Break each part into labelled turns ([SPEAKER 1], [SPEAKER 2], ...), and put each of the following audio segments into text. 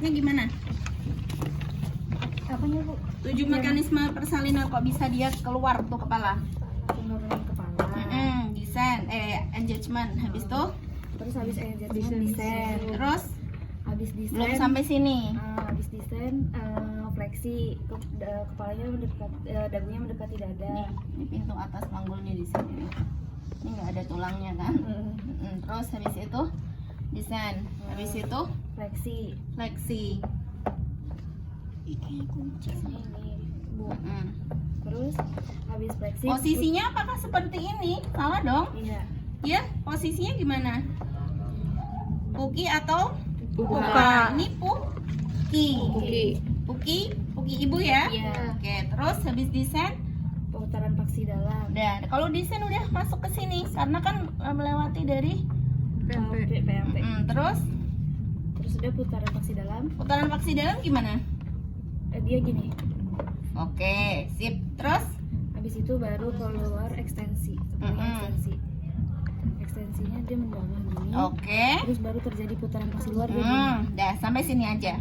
[SPEAKER 1] konsepnya gimana?
[SPEAKER 2] Apanya Bu?
[SPEAKER 1] 7 mekanisme persalinan, kok bisa dia keluar tuh kepala?
[SPEAKER 2] Penurunan kepala.
[SPEAKER 1] Desain, engagement, habis tuh?
[SPEAKER 2] Terus habis engagement desain.
[SPEAKER 1] Terus?
[SPEAKER 2] Habis desain.
[SPEAKER 1] Belum sampai sini.
[SPEAKER 2] Habis desain fleksi kepalanya mendekat, dagunya mendekati dada.
[SPEAKER 1] Ini pintu atas panggulnya di sini. Ini nggak ada tulangnya kan? Terus habis itu desain, habis itu
[SPEAKER 2] Fleksi.
[SPEAKER 1] fleksi.
[SPEAKER 2] Ini Bu. Terus habis fleksi.
[SPEAKER 1] Posisinya apakah seperti ini? Salah dong?
[SPEAKER 2] Iya.
[SPEAKER 1] Ya, posisinya gimana? Puki atau
[SPEAKER 2] Buka.
[SPEAKER 1] Ini puki. Puki ibu ya?
[SPEAKER 2] Iya.
[SPEAKER 1] Oke, terus habis desain.
[SPEAKER 2] Pemutaran paksi dalam.
[SPEAKER 1] Dan kalau desain udah masuk ke sini karena kan melewati dari
[SPEAKER 2] PMP.
[SPEAKER 1] terus
[SPEAKER 2] Terus udah putaran paksi dalam.
[SPEAKER 1] putaran paksi dalam gimana?
[SPEAKER 2] Dia gini.
[SPEAKER 1] Oke, sip. Terus
[SPEAKER 2] Habis itu baru keluar ekstensi. Ekstensi. Ekstensinya dia mendalam gini.
[SPEAKER 1] oke.
[SPEAKER 2] Terus baru terjadi putaran paksi luar dia gini.
[SPEAKER 1] Dah sampai sini aja.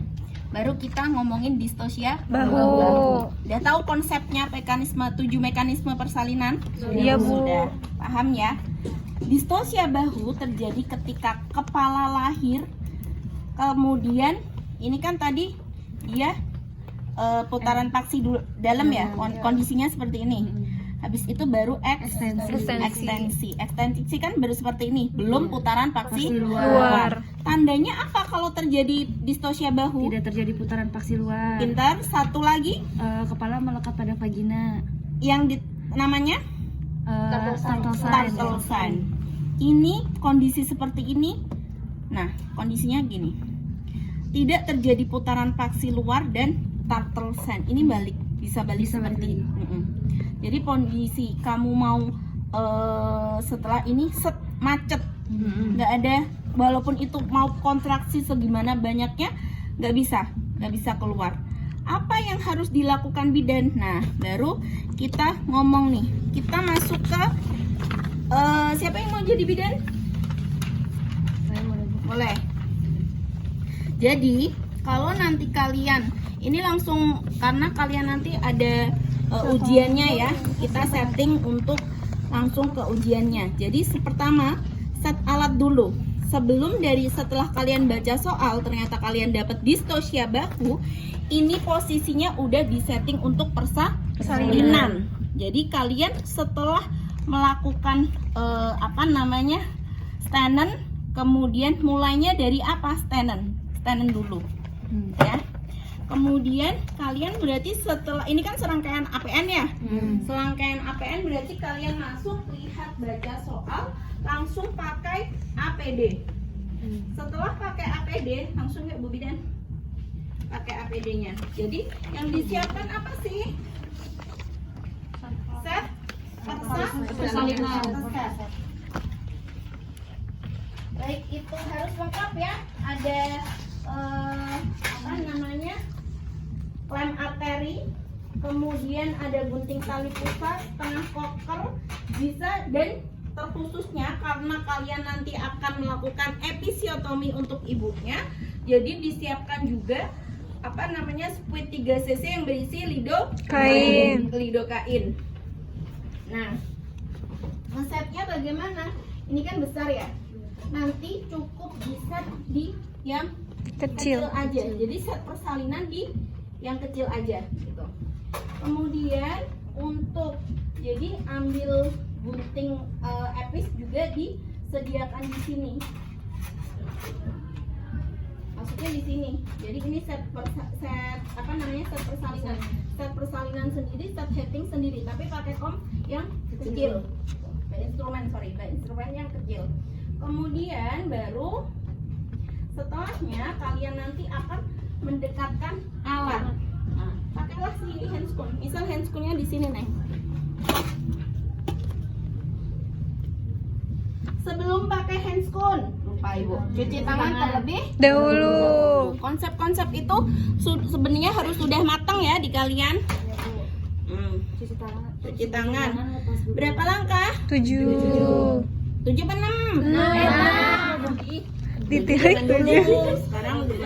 [SPEAKER 1] Baru kita ngomongin distosia
[SPEAKER 3] Bahu.
[SPEAKER 1] Udah tahu konsepnya mekanisme 7 mekanisme persalinan?
[SPEAKER 3] Iya, Bu.
[SPEAKER 1] Sudah paham ya? Distosia bahu terjadi ketika kepala lahir, kemudian ini kan tadi dia putaran paksi dalam ya, kondisinya seperti ini. Habis itu baru ekstensi kan baru seperti ini, belum putaran paksi luar. Tandanya apa kalau terjadi distosia bahu?
[SPEAKER 2] Tidak terjadi putaran paksi luar.
[SPEAKER 1] Pintar. Satu lagi
[SPEAKER 2] Kepala melekat pada vagina.
[SPEAKER 1] yang namanya
[SPEAKER 2] Turtle
[SPEAKER 1] sign. Ini kondisi seperti ini. Nah, kondisinya gini. Tidak terjadi putaran paksi luar dan turtle sign. Ini balik, bisa balik seperti ini. Jadi kondisi kamu mau setelah ini macet, nggak ada, walaupun itu mau kontraksi segimana banyaknya, nggak bisa keluar. Apa yang harus dilakukan bidan? Nah, baru kita ngomong nih. Kita masuk ke siapa yang mau jadi bidan? Boleh. Jadi kalau nanti kalian ini langsung, karena kalian nanti ada ujiannya ya, kita setting untuk langsung ke ujiannya. Jadi pertama set alat dulu. Setelah kalian baca soal ternyata kalian dapat distosia bahu, ini posisinya udah disetting untuk persalinan. Jadi kalian setelah melakukan stenen, kemudian mulainya dari apa? Stenen dulu, ya. Kemudian kalian berarti setelah ini kan serangkaian APN ya. Serangkaian APN berarti kalian masuk, lihat, baca soal, langsung pakai APD. Setelah pakai APD, langsung ya Bu Bidan pakai APD-nya. Jadi yang disiapkan apa sih? Set persalinan. Baik, itu harus lengkap ya. Ada klem arteri, kemudian ada gunting tali pusat, setengah koker, bisa, dan terkhususnya karena kalian nanti akan melakukan episiotomi untuk ibunya, jadi disiapkan juga spuit 3 cc yang berisi lidokain. Nah, resepnya bagaimana? Ini kan besar ya. Nanti cukup diset di yang kecil aja. Jadi set persalinan di yang kecil aja gitu. Kemudian untuk jadi ambil gunting epis juga disediakan di sini. Maksudnya di sini. Jadi ini set persalinan. Set persalinan sendiri, set heading sendiri, tapi pakai kom yang kecil. Instrumen yang kecil. Kemudian baru setelahnya kalian nanti akan mendekatkan alat. Nah, pakailah si handscoon. Misal handscoonnya di sini, Neng. Sebelum pakai handscoon, lupa Ibu, cuci tangan terlebih
[SPEAKER 3] Dahulu.
[SPEAKER 1] Konsep-konsep itu sebenarnya harus sudah matang ya di kalian. Cuci tangan. Berapa langkah?
[SPEAKER 3] 7.
[SPEAKER 1] 7 apa 6? 6.
[SPEAKER 3] Ditilik
[SPEAKER 1] dulu. Sekarang udah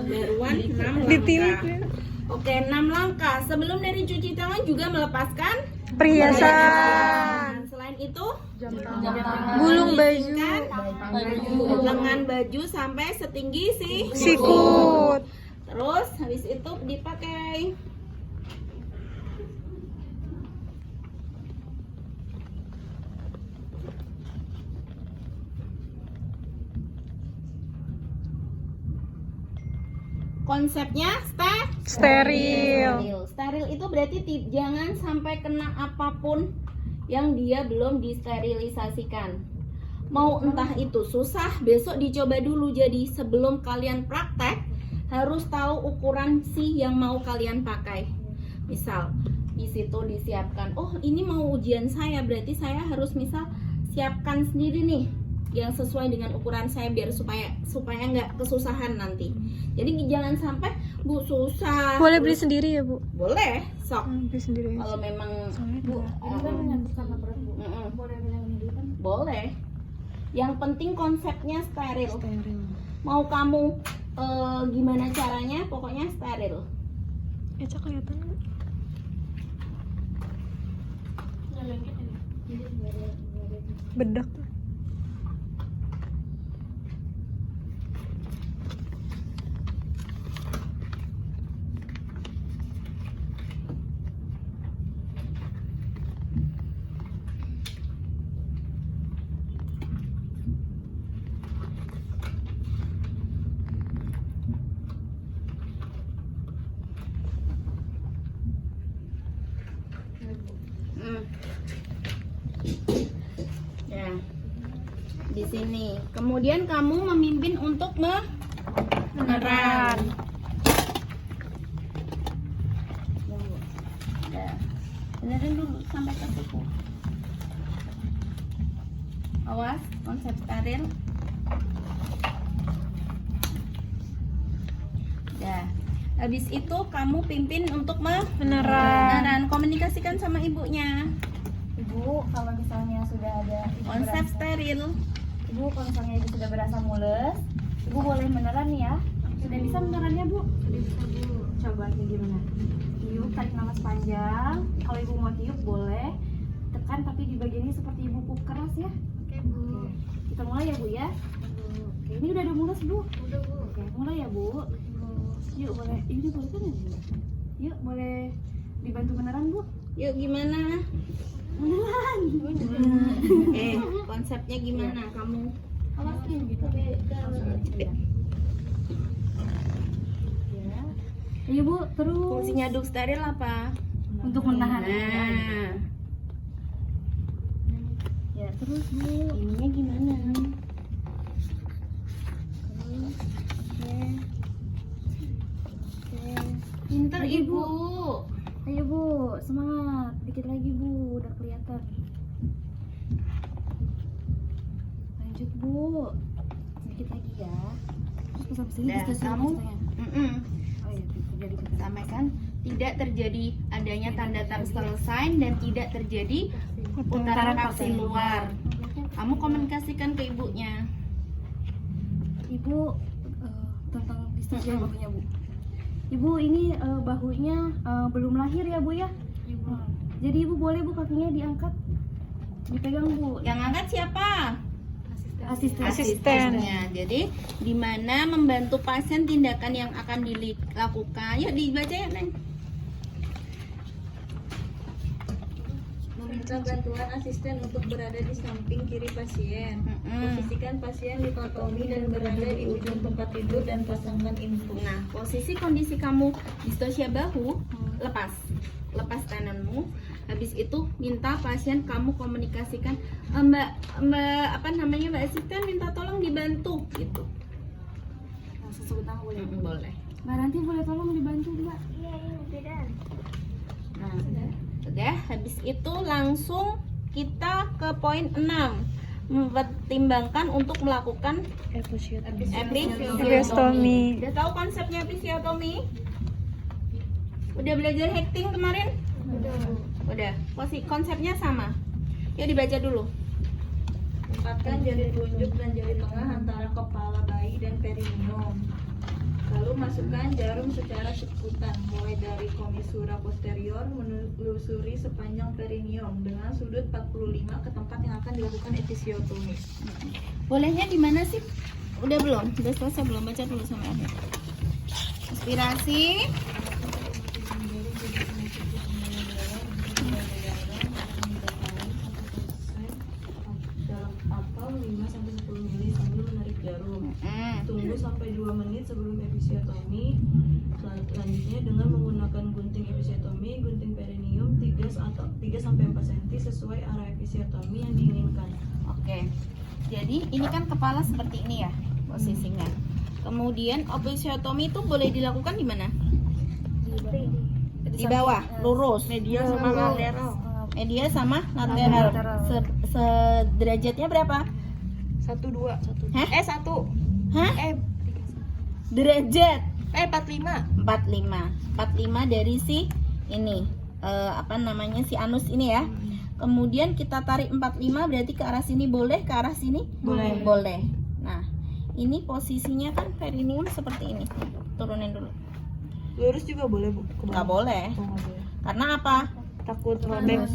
[SPEAKER 1] baruan 6
[SPEAKER 3] Ditilik.
[SPEAKER 1] langkah. Oke, 6 langkah. Sebelum dari cuci tangan juga melepaskan
[SPEAKER 3] Perhiasan.
[SPEAKER 1] Selain itu,
[SPEAKER 3] Gulung baju.
[SPEAKER 1] lengan baju sampai setinggi
[SPEAKER 3] Sikut.
[SPEAKER 1] Terus habis itu dipakai. Konsepnya
[SPEAKER 3] Steril.
[SPEAKER 1] Steril itu berarti jangan sampai kena apapun yang dia belum disterilisasikan. Mau entah itu susah, besok dicoba dulu. Jadi sebelum kalian praktek harus tahu ukuran si yang mau kalian pakai. Misal di situ disiapkan, oh ini mau ujian saya, berarti saya harus misal siapkan sendiri nih yang sesuai dengan ukuran saya biar supaya nggak kesusahan nanti. Jadi jangan sampai Bu susah.
[SPEAKER 3] Boleh beli sendiri ya, Bu?
[SPEAKER 1] Boleh, sok.
[SPEAKER 3] Beli sendiri.
[SPEAKER 1] Kalau memang Bu,
[SPEAKER 2] Ini kan menyangkut sama berat bu.
[SPEAKER 1] mm-mm.
[SPEAKER 2] Boleh bilang ini dulu kan?
[SPEAKER 1] Boleh. Yang penting konsepnya steril.
[SPEAKER 3] Steril.
[SPEAKER 1] Mau kamu gimana caranya, pokoknya steril.
[SPEAKER 3] Eca kelihatan nggak? Bedak.
[SPEAKER 1] Ya, di sini. Kemudian kamu memimpin untuk meneran. Ya, benerin dulu sampai ke situ. Awas, konsep steril. Ya, habis itu kamu pimpin untuk meneran. Komunikasikan sama ibunya.
[SPEAKER 2] Ibu, kalau misalnya sudah ada ibu
[SPEAKER 1] Konsep
[SPEAKER 2] berasa-
[SPEAKER 1] steril.
[SPEAKER 2] Ibu, kalau misalnya ibu sudah berasa mules, ibu boleh meneran nih ya. Sudah bisa menerannya bu? Sudah bisa bu. Coba kayak gimana? Tiup, tarik napas panjang. Kalau ibu mau tiup boleh. Tekan tapi di bagian ini seperti ibu pup keras ya. Oke bu. Kita mulai ya bu ya. Oke, ini udah ada mules bu. Udah bu. Oke, mulai ya bu. Yuk boleh. Ini boleh kan ya bu? Yuk boleh dibantu meneran bu.
[SPEAKER 1] Yuk gimana?
[SPEAKER 2] Meneran.
[SPEAKER 1] Konsepnya gimana kamu?
[SPEAKER 2] Awasin gitu. Ya. Ayo bu, terus.
[SPEAKER 1] Fungsinya aduk steril apa?
[SPEAKER 2] Untuk menahan.
[SPEAKER 1] Nah,
[SPEAKER 2] Ya, terus bu.
[SPEAKER 1] ininya gimana? Pinter ibu.
[SPEAKER 2] Ayo bu, semangat. Dikit lagi bu, udah kelihatan. Lanjut bu. Sedikit lagi ya. Terus sampai sini
[SPEAKER 1] Dah,
[SPEAKER 2] bisa
[SPEAKER 1] kamu mm-mm.
[SPEAKER 2] Oh iya, terjadi
[SPEAKER 1] sampaikan tidak terjadi adanya tanda selesai dan tidak terjadi putaran vaksin luar. Kamu komunikasikan ke ibunya.
[SPEAKER 2] Ibu tentang distosia bahunya bu. Ibu ini bahunya belum lahir ya bu ya. Jadi ibu boleh bu kakinya diangkat, dipegang bu.
[SPEAKER 1] Yang angkat siapa?
[SPEAKER 2] Asisten.
[SPEAKER 1] Asistennya. Jadi di mana membantu pasien tindakan yang akan dilakukan. Yuk dibaca ya Neng.
[SPEAKER 4] Meminta bantuan asisten untuk berada di samping kiri pasien. Posisikan pasien dikotomi dan berada di ujung tempat tidur dan pasangkan infus.
[SPEAKER 1] Nah, posisi kondisi kamu distosia bahu, lepas tenonmu. Habis itu minta pasien kamu komunikasikan, Mbak apa namanya Mbak asisten minta tolong dibantu gitu.
[SPEAKER 2] Sebut nama boleh.
[SPEAKER 1] Boleh.
[SPEAKER 2] Mbak Ranti boleh tolong dibantu mbak.
[SPEAKER 1] Nah, udah habis itu langsung kita ke poin 6. Mempertimbangkan untuk melakukan episiotomi. Udah tahu konsepnya episiotomi? Udah belajar hekting kemarin? Udah. Konsepnya sama. Yuk dibaca dulu.
[SPEAKER 4] Dekatkan jari telunjuk dan jari tengah antara kepala bayi dan perineum. Lalu masukkan jarum secara sikutan, mulai dari komisura posterior menelusuri sepanjang perineum dengan sudut 45 ke tempat yang akan dilakukan episiotomi.
[SPEAKER 1] Bolehnya di mana sih? Udah belum? Udah selesai belum? Baca dulu sampai akhir. Aspirasi.
[SPEAKER 5] Dalam atau 5-10 menit sambil menarik jarum. Tunggu sampai 2 menit sebelum episiotomi. Selanjutnya dengan menggunakan gunting episiotomi, gunting perineum 3-4 cm sesuai arah episiotomi yang diinginkan.
[SPEAKER 1] Oke. Jadi ini kan kepala seperti ini ya posisinya. Kemudian episiotomi itu boleh dilakukan di mana? Di bawah, lurus.
[SPEAKER 4] Medial sama lateral.
[SPEAKER 1] Media sama lateral. Sederajatnya berapa?
[SPEAKER 4] 1-2.
[SPEAKER 1] Hah?
[SPEAKER 4] 1.
[SPEAKER 1] Hah? Derajat
[SPEAKER 4] 45.
[SPEAKER 1] 45 dari si ini si anus ini ya. Kemudian kita tarik 45 berarti ke arah sini boleh, ke arah sini boleh. Nah, ini posisinya kan perineum seperti ini. Turunin dulu.
[SPEAKER 4] Lurus juga boleh, Bu?
[SPEAKER 1] Nggak boleh.
[SPEAKER 4] Oh, nggak boleh.
[SPEAKER 1] Karena apa?
[SPEAKER 4] Takut robek.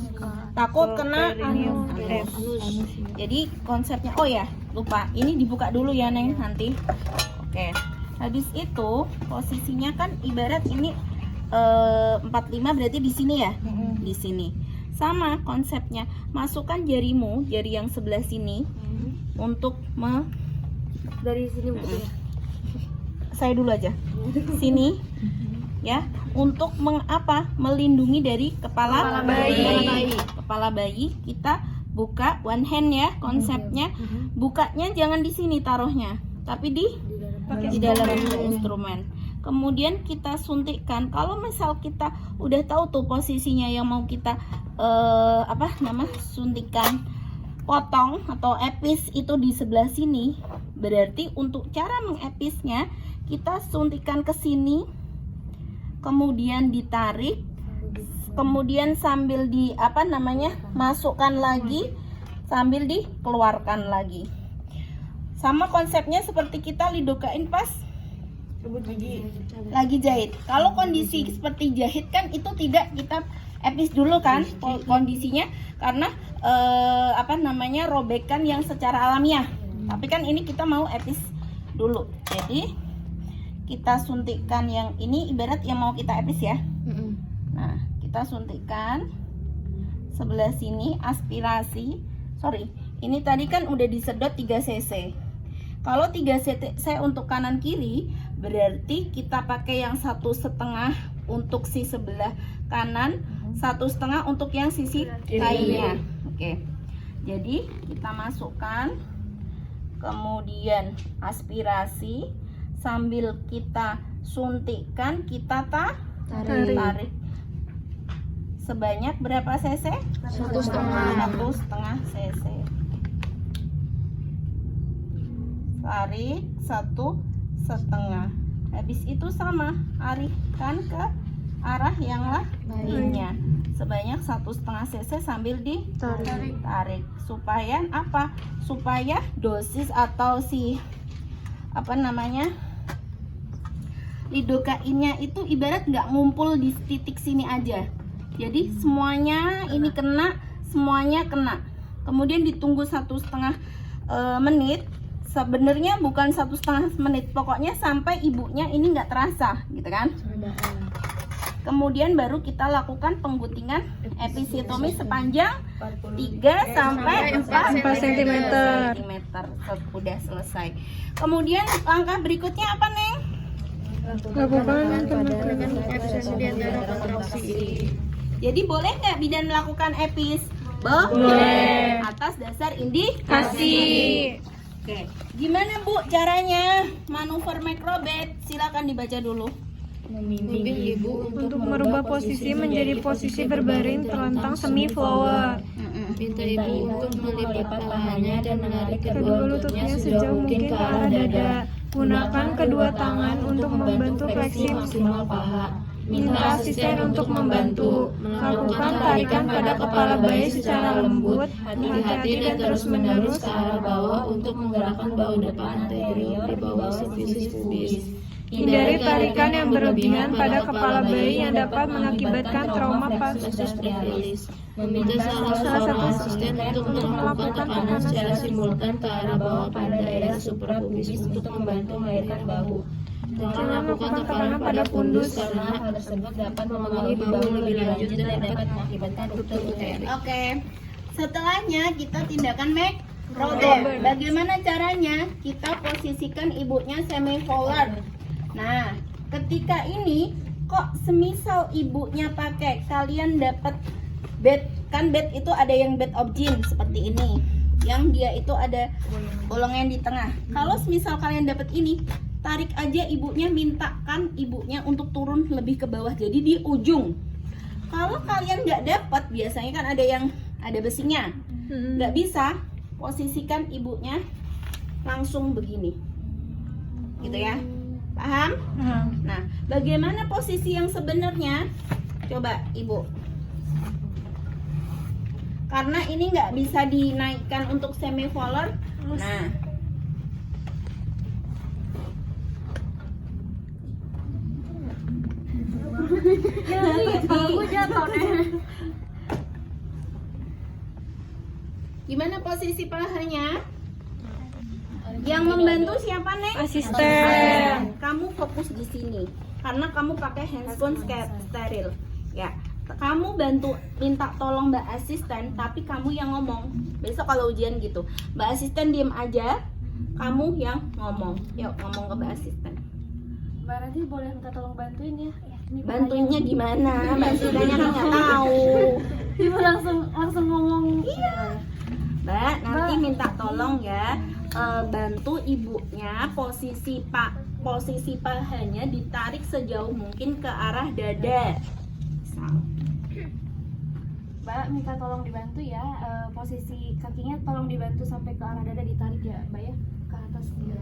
[SPEAKER 1] Takut kena
[SPEAKER 4] perineum.
[SPEAKER 1] anus. Jadi konsepnya, oh ya lupa, ini dibuka dulu ya Neng nanti. Oke. Habis itu posisinya kan ibarat ini 45 berarti di sini ya, di sini. Sama konsepnya, masukkan jarimu, jari yang sebelah sini untuk
[SPEAKER 2] Dari sini bukunya.
[SPEAKER 1] saya dulu aja sini ya, untuk melindungi dari kepala bayi. Kepala bayi kita buka one hand ya konsepnya. Bukanya jangan di sini taruhnya, tapi di dalam instrumen. Kemudian kita suntikkan. Kalau misal kita udah tahu tuh posisinya yang mau kita suntikan, potong atau epis itu di sebelah sini, berarti untuk cara mengepisnya kita suntikan ke sini, kemudian ditarik, kemudian sambil masukkan lagi, sambil dikeluarkan lagi. Sama konsepnya seperti kita lidokain pas lagi jahit. Kalau kondisi seperti jahit kan itu tidak kita epis dulu kan kondisinya, karena robekan yang secara alamiah. Tapi kan ini kita mau epis dulu. Jadi kita suntikkan yang ini ibarat yang mau kita epis ya. Nah, kita suntikkan sebelah sini, aspirasi. Sorry, ini tadi kan udah disedot 3 cc. Kalau 3 cc untuk kanan kiri, berarti kita pakai yang 1,5 untuk si sebelah kanan, 1,5 untuk yang sisi lainnya. Oke. Jadi kita masukkan, kemudian aspirasi, sambil kita suntikkan, kita tarik. Sebanyak berapa cc? 1,5 cc. Tarik 1,5. Habis itu sama, arahkan ke arah yang lainnya sebanyak 1,5 cc sambil ditarik. Supaya apa? Supaya dosis atau lidokainnya itu ibarat nggak ngumpul di titik sini aja. Jadi semuanya ini kena, semuanya kena. Kemudian ditunggu 1,5 menit. Sebenarnya bukan 1,5 menit, pokoknya sampai ibunya ini nggak terasa, gitu kan? Kemudian baru kita lakukan pengguntingan episiotomi sepanjang 3 sampai 4 cm. Udah selesai. Kemudian langkah berikutnya apa, Neng?
[SPEAKER 3] Lakukan
[SPEAKER 1] Jadi boleh nggak bidan melakukan epis? Boleh. Atas dasar indikasi. Oke, gimana Bu caranya manuver microbed? Silakan dibaca dulu.
[SPEAKER 4] Membimbing ibu
[SPEAKER 3] untuk merubah posisi menjadi posisi berbaring terlentang semi flower.
[SPEAKER 4] Minta ibu untuk melipat pahanya dan menarik kedua
[SPEAKER 3] Kedua lututnya sejauh mungkin ke arah dada. Gunakan kedua tangan untuk membantu fleksi
[SPEAKER 5] maksimal paha.
[SPEAKER 3] Minta asisten untuk membantu. Lakukan tarikan pada kepala bayi secara lembut, hati-hati dan terus-menerus
[SPEAKER 5] ke arah bawah untuk menggerakkan bahu depan anterior di bawah sifisis pubis.
[SPEAKER 3] Hindari tarikan yang berlebihan pada kepala bayi yang dapat mengakibatkan trauma pas
[SPEAKER 5] previalis. Meminta salah seorang asisten untuk melakukan tekanan secara simultan ke arah bawah pada daerah suprapubis untuk membantu melahirkan bahu. Jangan lakukan tekanan pada pundus karena hal tersebut dapat memengaruhi bahu lebih lanjut dan dapat mengakibatkan ruptur uterus.
[SPEAKER 1] Oke. Setelahnya kita tindakan Robert. Bagaimana caranya? Kita posisikan ibunya semi forward. Nah, ketika ini kok semisal ibunya pakai, kalian dapat bed, kan bed itu ada yang bed of gin seperti ini, yang dia itu ada bolongnya di tengah. Kalau semisal kalian dapat ini, tarik aja ibunya, mintakan ibunya untuk turun lebih ke bawah, jadi di ujung. Kalau kalian nggak dapat, biasanya kan ada besinya, nggak bisa, posisikan ibunya langsung begini, gitu ya. Paham? Nah, bagaimana posisi yang sebenarnya? Coba ibu. Karena ini nggak bisa dinaikkan untuk semi forward. Nah, gimana posisi pahanya? Yang membantu siapa, Nek?
[SPEAKER 3] Asisten.
[SPEAKER 1] Kamu fokus di sini karena kamu pakai handphone steril. Ya, kamu bantu minta tolong Mbak Asisten, tapi kamu yang ngomong. Besok kalau ujian gitu, Mbak Asisten diem aja, kamu yang ngomong. Yuk ngomong ke Mbak Asisten.
[SPEAKER 2] Mbak Radi boleh minta tolong bantuin ya? Ini
[SPEAKER 1] Bantuinnya gimana? Mbak Asistennya kan nggak tahu.
[SPEAKER 2] Ibu langsung ngomong.
[SPEAKER 1] Iya. Mbak, nanti minta tolong ya, bantu ibunya posisi pahanya ditarik sejauh mungkin ke arah dada.
[SPEAKER 2] Mbak minta tolong dibantu ya, posisi kakinya tolong dibantu sampai ke arah dada, ditarik ya Mbak ya, ke atas ya.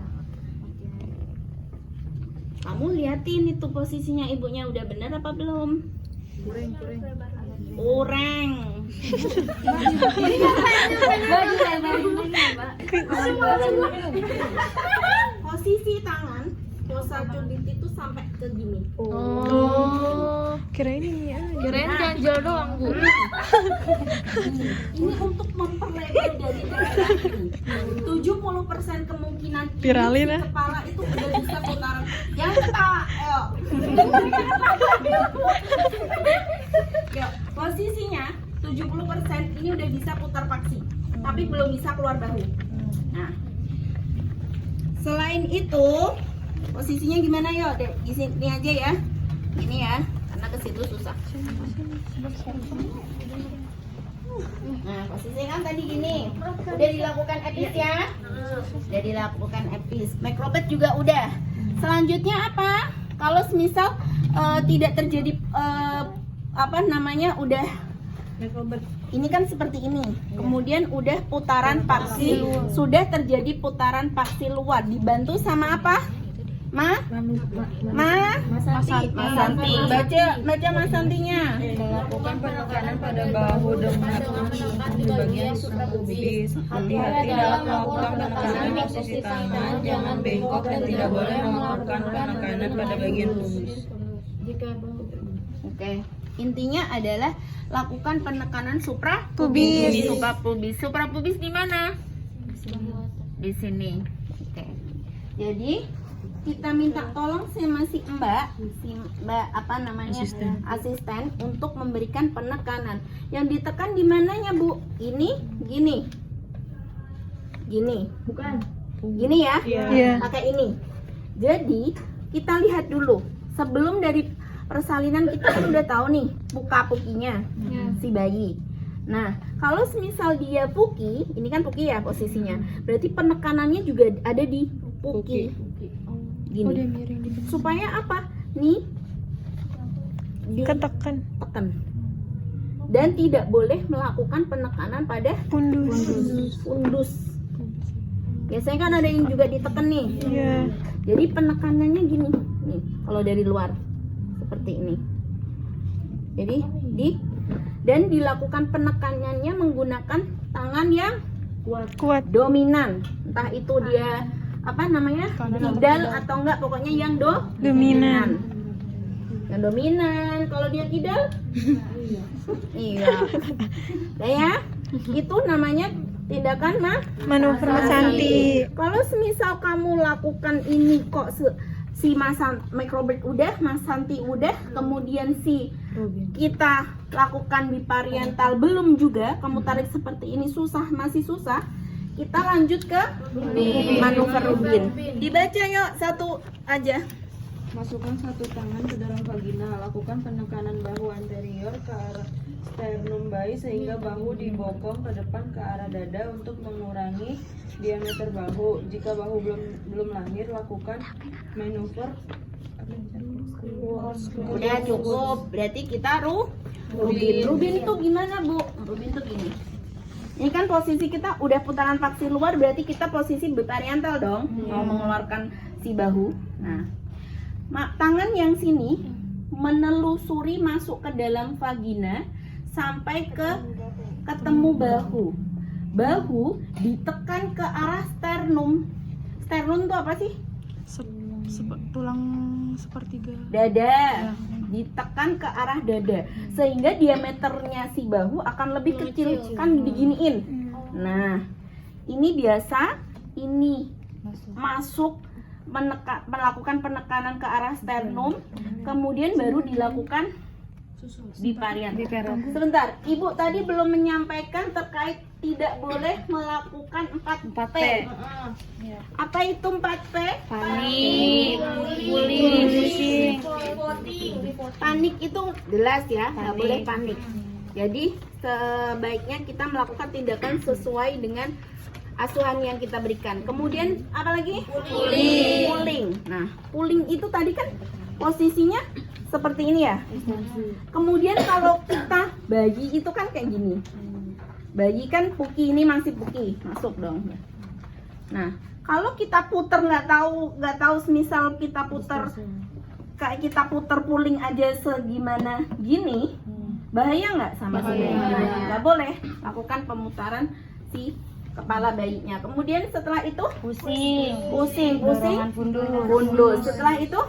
[SPEAKER 1] Kamu liatin itu posisinya ibunya udah benar apa belum? Kurang. Posisi tangan posa cubit itu sampai ke gini.
[SPEAKER 3] Oh, kirain ini ya.
[SPEAKER 1] Kirain ganjel doang, Bu. Ini untuk memperlebar dari daerah ini. 70% kemungkinan
[SPEAKER 3] Viralin,
[SPEAKER 1] si
[SPEAKER 3] ya.
[SPEAKER 1] kepala itu udah bisa putaran. Yang tak, ayo. Yuk, posisinya 70% ini udah bisa putar paksi, tapi belum bisa keluar bahu. Nah, selain itu posisinya gimana yuk? Dek, di sini aja ya. Ini ya, karena ke situ susah. Nah, posisinya kan tadi gini. Udah dilakukan epis ya? Udah dilakukan epis. Macrobet juga udah. Selanjutnya apa? Kalau semisal tidak terjadi udah ini kan seperti ini. Kemudian udah putaran paksi, sudah terjadi putaran paksi luar. Dibantu sama apa? Mas Santi. Baca Mas Santinya.
[SPEAKER 5] Melakukan penekanan pada bahu dengan di bagian suprapubis. Hati-hati dalam melakukan penekanan posisi tangan, jangan bengkok dan tidak boleh melakukan penekanan pada bagian pubis.
[SPEAKER 1] Oke. Intinya adalah lakukan penekanan
[SPEAKER 3] Pubis.
[SPEAKER 1] Suprapubis di mana? Di sini. Oke. Jadi kita minta tolong sama si Mbak asisten untuk memberikan penekanan. Yang ditekan di mananya, Bu? Ini gini. Bukan. Gini ya?
[SPEAKER 3] Iya.
[SPEAKER 1] Pakai ini. Jadi, kita lihat dulu. Sebelum dari persalinan kita kan udah tahu nih pukinya si bayi. Nah, kalau semisal dia puki, ini kan puki ya posisinya. Berarti penekanannya juga ada di puki. Gini. Supaya apa? Nih.
[SPEAKER 3] Ketekan.
[SPEAKER 1] Tekan. Dan tidak boleh melakukan penekanan pada
[SPEAKER 3] Pundus.
[SPEAKER 1] pundus. Biasanya kan ada yang juga ditekan nih.
[SPEAKER 3] Iya.
[SPEAKER 1] Jadi penekanannya gini, nih kalau dari luar seperti ini. Jadi dan dilakukan penekanannya menggunakan tangan yang
[SPEAKER 3] Kuat.
[SPEAKER 1] dominan, entah itu dia apa namanya kidal atau enggak, pokoknya yang
[SPEAKER 3] Dominan.
[SPEAKER 1] yang dominan. Kalau dia kidal iya nah ya, itu namanya tindakan
[SPEAKER 3] Manuver Mas Santi.
[SPEAKER 1] Kalau semisal kamu lakukan ini kok si Microbird udah, Mas Santi udah, kemudian si kita lakukan bipariental belum juga, kamu tarik seperti ini masih susah, kita lanjut ke manuver Rubin. Dibaca yuk satu aja.
[SPEAKER 5] Masukkan satu tangan ke dalam vagina, lakukan penekanan bahu anterior ke arah sternum bayi sehingga bahu dibokong ke depan ke arah dada untuk mengurangi diameter bahu. Jika bahu belum lahir, lakukan manuver.
[SPEAKER 1] Udah cukup, berarti kita Rubin. Rubin itu gimana Bu? Rubin tuh gini. Ini kan posisi kita udah putaran paksi luar, berarti kita posisi bipariental dong, mau mengeluarkan si bahu. Nah, tangan yang sini menelusuri masuk ke dalam vagina sampai ketemu bahu. Bahu ditekan ke arah sternum. Sternum itu apa sih?
[SPEAKER 3] Tulang sepertiga.
[SPEAKER 1] Dada. Ditekan ke arah dada sehingga diameternya si bahu akan lebih kecil, kan diginiin. Nah, ini biasa ini masuk melakukan penekanan ke arah sternum, kemudian baru dilakukan bipariental. Sebentar, Ibu tadi belum menyampaikan terkait tidak boleh melakukan 4P. Apa itu 4P?
[SPEAKER 2] Panik, pusing,
[SPEAKER 1] Panik itu jelas ya, nggak boleh panik. Jadi sebaiknya kita melakukan tindakan sesuai dengan asuhan yang kita berikan. Kemudian apa lagi? Pulling. Nah, pulling itu tadi kan posisinya seperti ini ya. Kemudian kalau kita bayi itu kan kayak gini. Bayi kan puki, ini masih puki, masuk dong. Nah, kalau kita puter nggak tahu semisal kita puter kayak kita puter pulling aja segimana gini, bahaya nggak sama si bayi? Nggak boleh lakukan pemutaran si kepala bayinya. Kemudian setelah itu pusing, gundul. Setelah itu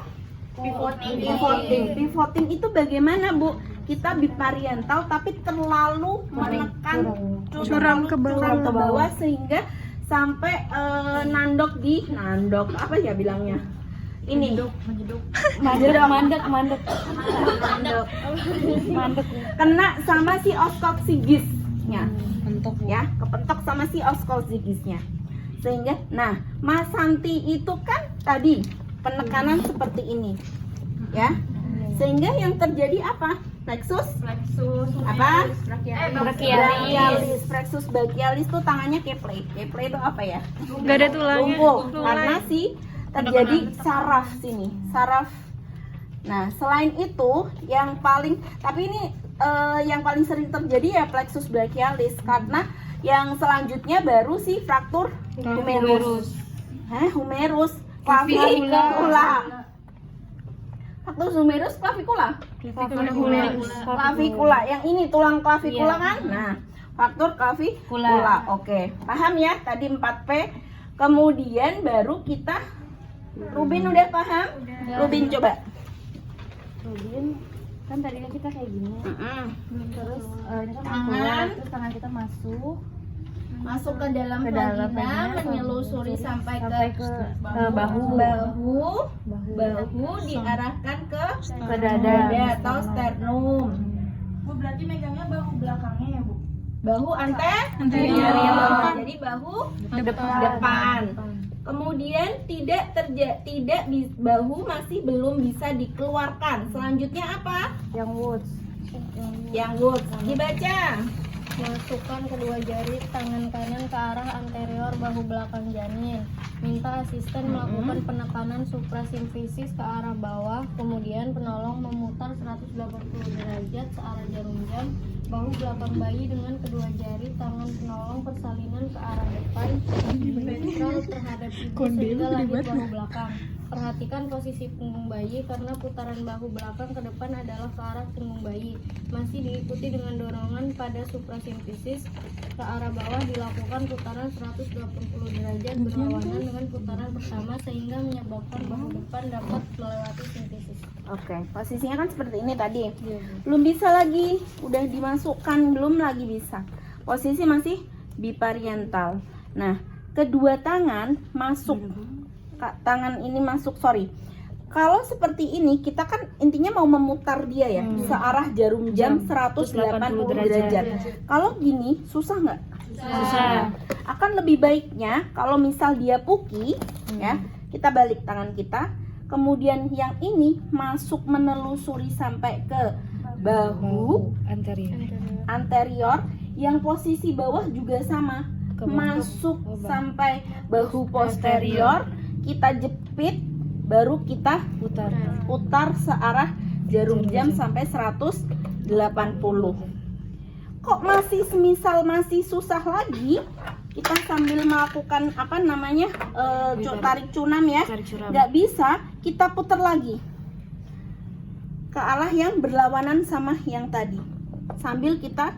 [SPEAKER 1] pivoting itu bagaimana Bu? Kita bipariental tapi terlalu menekan
[SPEAKER 3] Curam ke bawah.
[SPEAKER 1] sehingga sampai nandok apa ya bilangnya? Ini mandek. Kena sama si oskopsigisnya. Ya, kepentok sama si oskopsigisnya. Sehingga nah, Mas Santi itu kan tadi penekanan seperti ini. Ya. Sehingga yang terjadi apa? Plexus apa? Brachialis. Plexus brachialis tuh tangannya keple. Keple itu apa ya?
[SPEAKER 3] Gak ada tulangnya.
[SPEAKER 1] Lumpuh. Karena terjadi saraf sini. Saraf. Nah, selain itu yang paling yang paling sering terjadi ya plexus brachialis, karena yang selanjutnya baru si fraktur humerus. Humerus, clavicular. Fraktur humerus, clavicular. Yang ini tulang clavicular kan? Nah, fraktur clavicular. Oke, paham ya? Tadi 4P. Kemudian baru kita Rubin udah paham? Rubin coba.
[SPEAKER 2] Rubin kan tadinya kita kayak gini. Terus ini kan
[SPEAKER 1] Tangan.
[SPEAKER 2] terus tangan kita
[SPEAKER 1] Masuk ke dalam
[SPEAKER 2] dalam
[SPEAKER 1] vagina,
[SPEAKER 2] vagina,
[SPEAKER 1] menyelusuri sampai ke
[SPEAKER 2] bahu.
[SPEAKER 1] bahu diarahkan ke
[SPEAKER 2] dada.
[SPEAKER 1] atau sternum.
[SPEAKER 4] Bu, berarti megangnya bahu belakangnya ya Bu?
[SPEAKER 1] Bahu anterior. Jadi bahu depan. Kemudian bahu masih belum bisa dikeluarkan. Selanjutnya apa?
[SPEAKER 2] Yang Woods.
[SPEAKER 1] Dibaca.
[SPEAKER 3] Masukkan kedua jari tangan kanan ke arah anterior bahu belakang janin. Minta asisten melakukan penekanan suprasimfisis ke arah bawah. Kemudian penolong memutar 180 derajat searah jarum jam bahu belakang bayi dengan kedua jari tangan penolong persalinan ke arah depan. Kontrol terhadap ibu sehingga lahir bahu belakang. Perhatikan posisi punggung bayi karena putaran bahu belakang ke depan adalah ke arah punggung bayi. Masih diikuti dengan dorongan pada suprasimfisis ke arah bawah, dilakukan putaran 180 derajat berlawanan dengan putaran pertama sehingga menyebabkan bahu depan dapat melewati simfisis.
[SPEAKER 1] Oke, posisinya kan seperti ini tadi. Belum bisa lagi, udah dimasukkan, belum lagi bisa. Posisi masih bipariental. Nah, kedua tangan masuk, tangan ini masuk, kalau seperti ini kita kan intinya mau memutar dia ya, searah jarum jam 180 derajat. Kalau gini susah nggak? Susah. Akan lebih baiknya kalau misal dia puki, ya kita balik tangan kita, kemudian yang ini masuk menelusuri sampai ke bahu anterior, yang posisi bawah juga sama, masuk sampai bahu posterior, kita jepit, baru kita putar searah jarum jam sampai 180. Kok masih semisal masih susah lagi, kita sambil melakukan tarik cunam ya, nggak bisa, kita putar lagi ke arah yang berlawanan sama yang tadi, sambil kita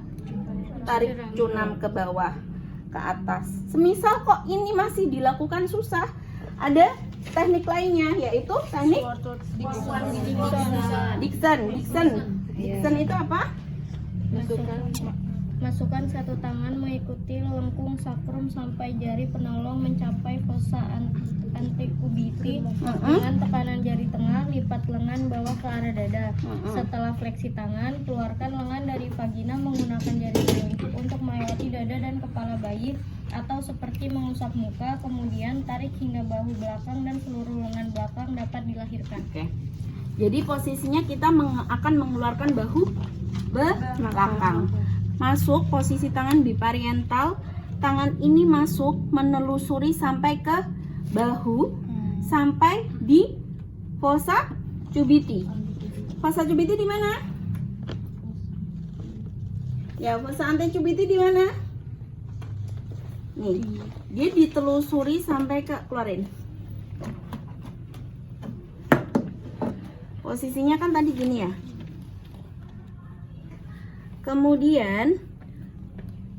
[SPEAKER 1] tarik cunam ke bawah, ke atas. Semisal kok ini masih dilakukan susah, ada teknik lainnya, yaitu teknik Dixon itu apa?
[SPEAKER 3] Masukkan satu tangan mengikuti lengkung sakrum sampai jari penolong mencapai fossa antekubiti dengan tekanan jari tengah, lipat lengan bawah ke arah dada. Setelah fleksi tangan, keluarkan lengan dari vagina menggunakan jari telunjuk untuk melewati dada dan kepala bayi atau seperti mengusap muka, kemudian tarik hingga bahu belakang dan seluruh lengan belakang dapat dilahirkan.
[SPEAKER 1] Oke. Jadi posisinya kita akan mengeluarkan bahu belakang. Masuk posisi tangan bipariental, tangan ini masuk menelusuri sampai ke bahu, sampai di fossa cubiti. Fossa cubiti di mana? Ya, fossa antecubiti di mana? Nih, dia ditelusuri sampai ke, keluarin. Posisinya kan tadi gini ya. Kemudian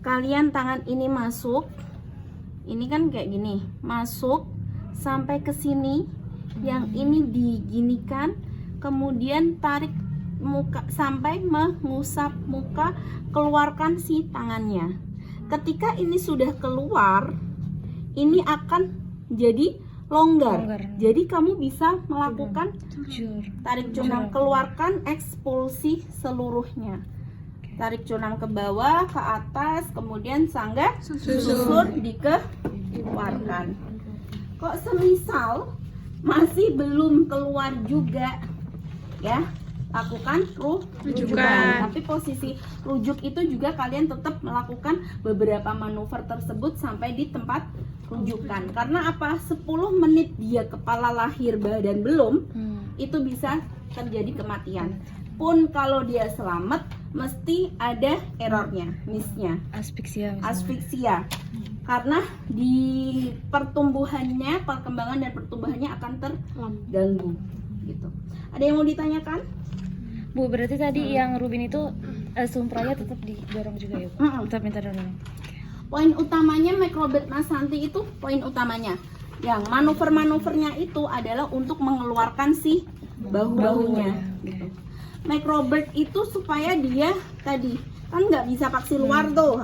[SPEAKER 1] kalian tangan ini masuk, ini kan kayak gini, masuk sampai ke sini, yang ini diginikan, kemudian tarik muka sampai mengusap muka, keluarkan si tangannya. Ketika ini sudah keluar, ini akan jadi longgar. Jadi kamu bisa melakukan tarik cunam, keluarkan ekspulsi seluruhnya. Tarik cunam ke bawah, ke atas, kemudian sanggah susur dikeluarkan. Kok semisal masih belum keluar juga, ya lakukan rujukan. Tapi posisi rujuk itu juga kalian tetap melakukan beberapa manuver tersebut sampai di tempat rujukan. Karena apa? 10 menit dia kepala lahir badan belum, itu bisa terjadi kematian. Pun kalau dia selamat, mesti ada errornya, missnya, asfiksia. Karena di pertumbuhannya, perkembangan dan pertumbuhannya akan terganggu. Gitu. Ada yang mau ditanyakan?
[SPEAKER 6] Bu, berarti tadi yang Rubin itu sumpranya tetap didorong juga ya, Bu? Tetap minta dorong.
[SPEAKER 1] Poin utamanya Macrobird Masanti itu poin utamanya. Yang manuver-manuvernya itu adalah untuk mengeluarkan si bahu-bahunya. Gitu. Macrobird itu supaya dia tadi kan nggak bisa paksi luar tuh.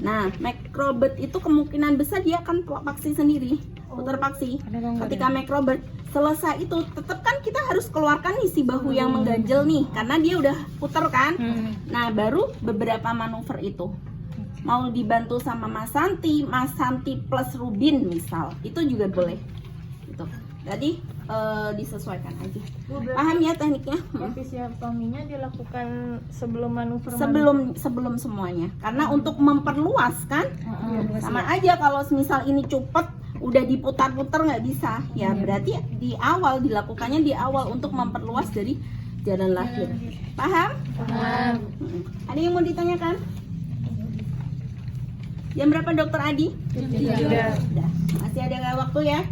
[SPEAKER 1] Nah, Macrobird itu kemungkinan besar dia akan paksi sendiri, putar paksi. Ketika Macrobird selesai itu tetap kan kita harus keluarkan nih si bahu yang mengganjel nih, karena dia udah putar kan. Nah, baru beberapa manuver itu mau dibantu sama Mas Santi plus Rubin misal, itu juga boleh. Gitu. Jadi disesuaikan aja. Paham ya tekniknya?
[SPEAKER 4] Episiotominya dilakukan sebelum manuver.
[SPEAKER 1] Sebelum semuanya. Karena untuk memperluas kan, sama aja kalau misal ini cepet udah diputar-putar nggak bisa, ya berarti di awal dilakukannya di awal untuk memperluas dari jalan lahir. Paham?
[SPEAKER 3] Paham.
[SPEAKER 1] Ada yang mau ditanyakan? Jam berapa Dokter Adi? Udah. Masih ada waktu ya.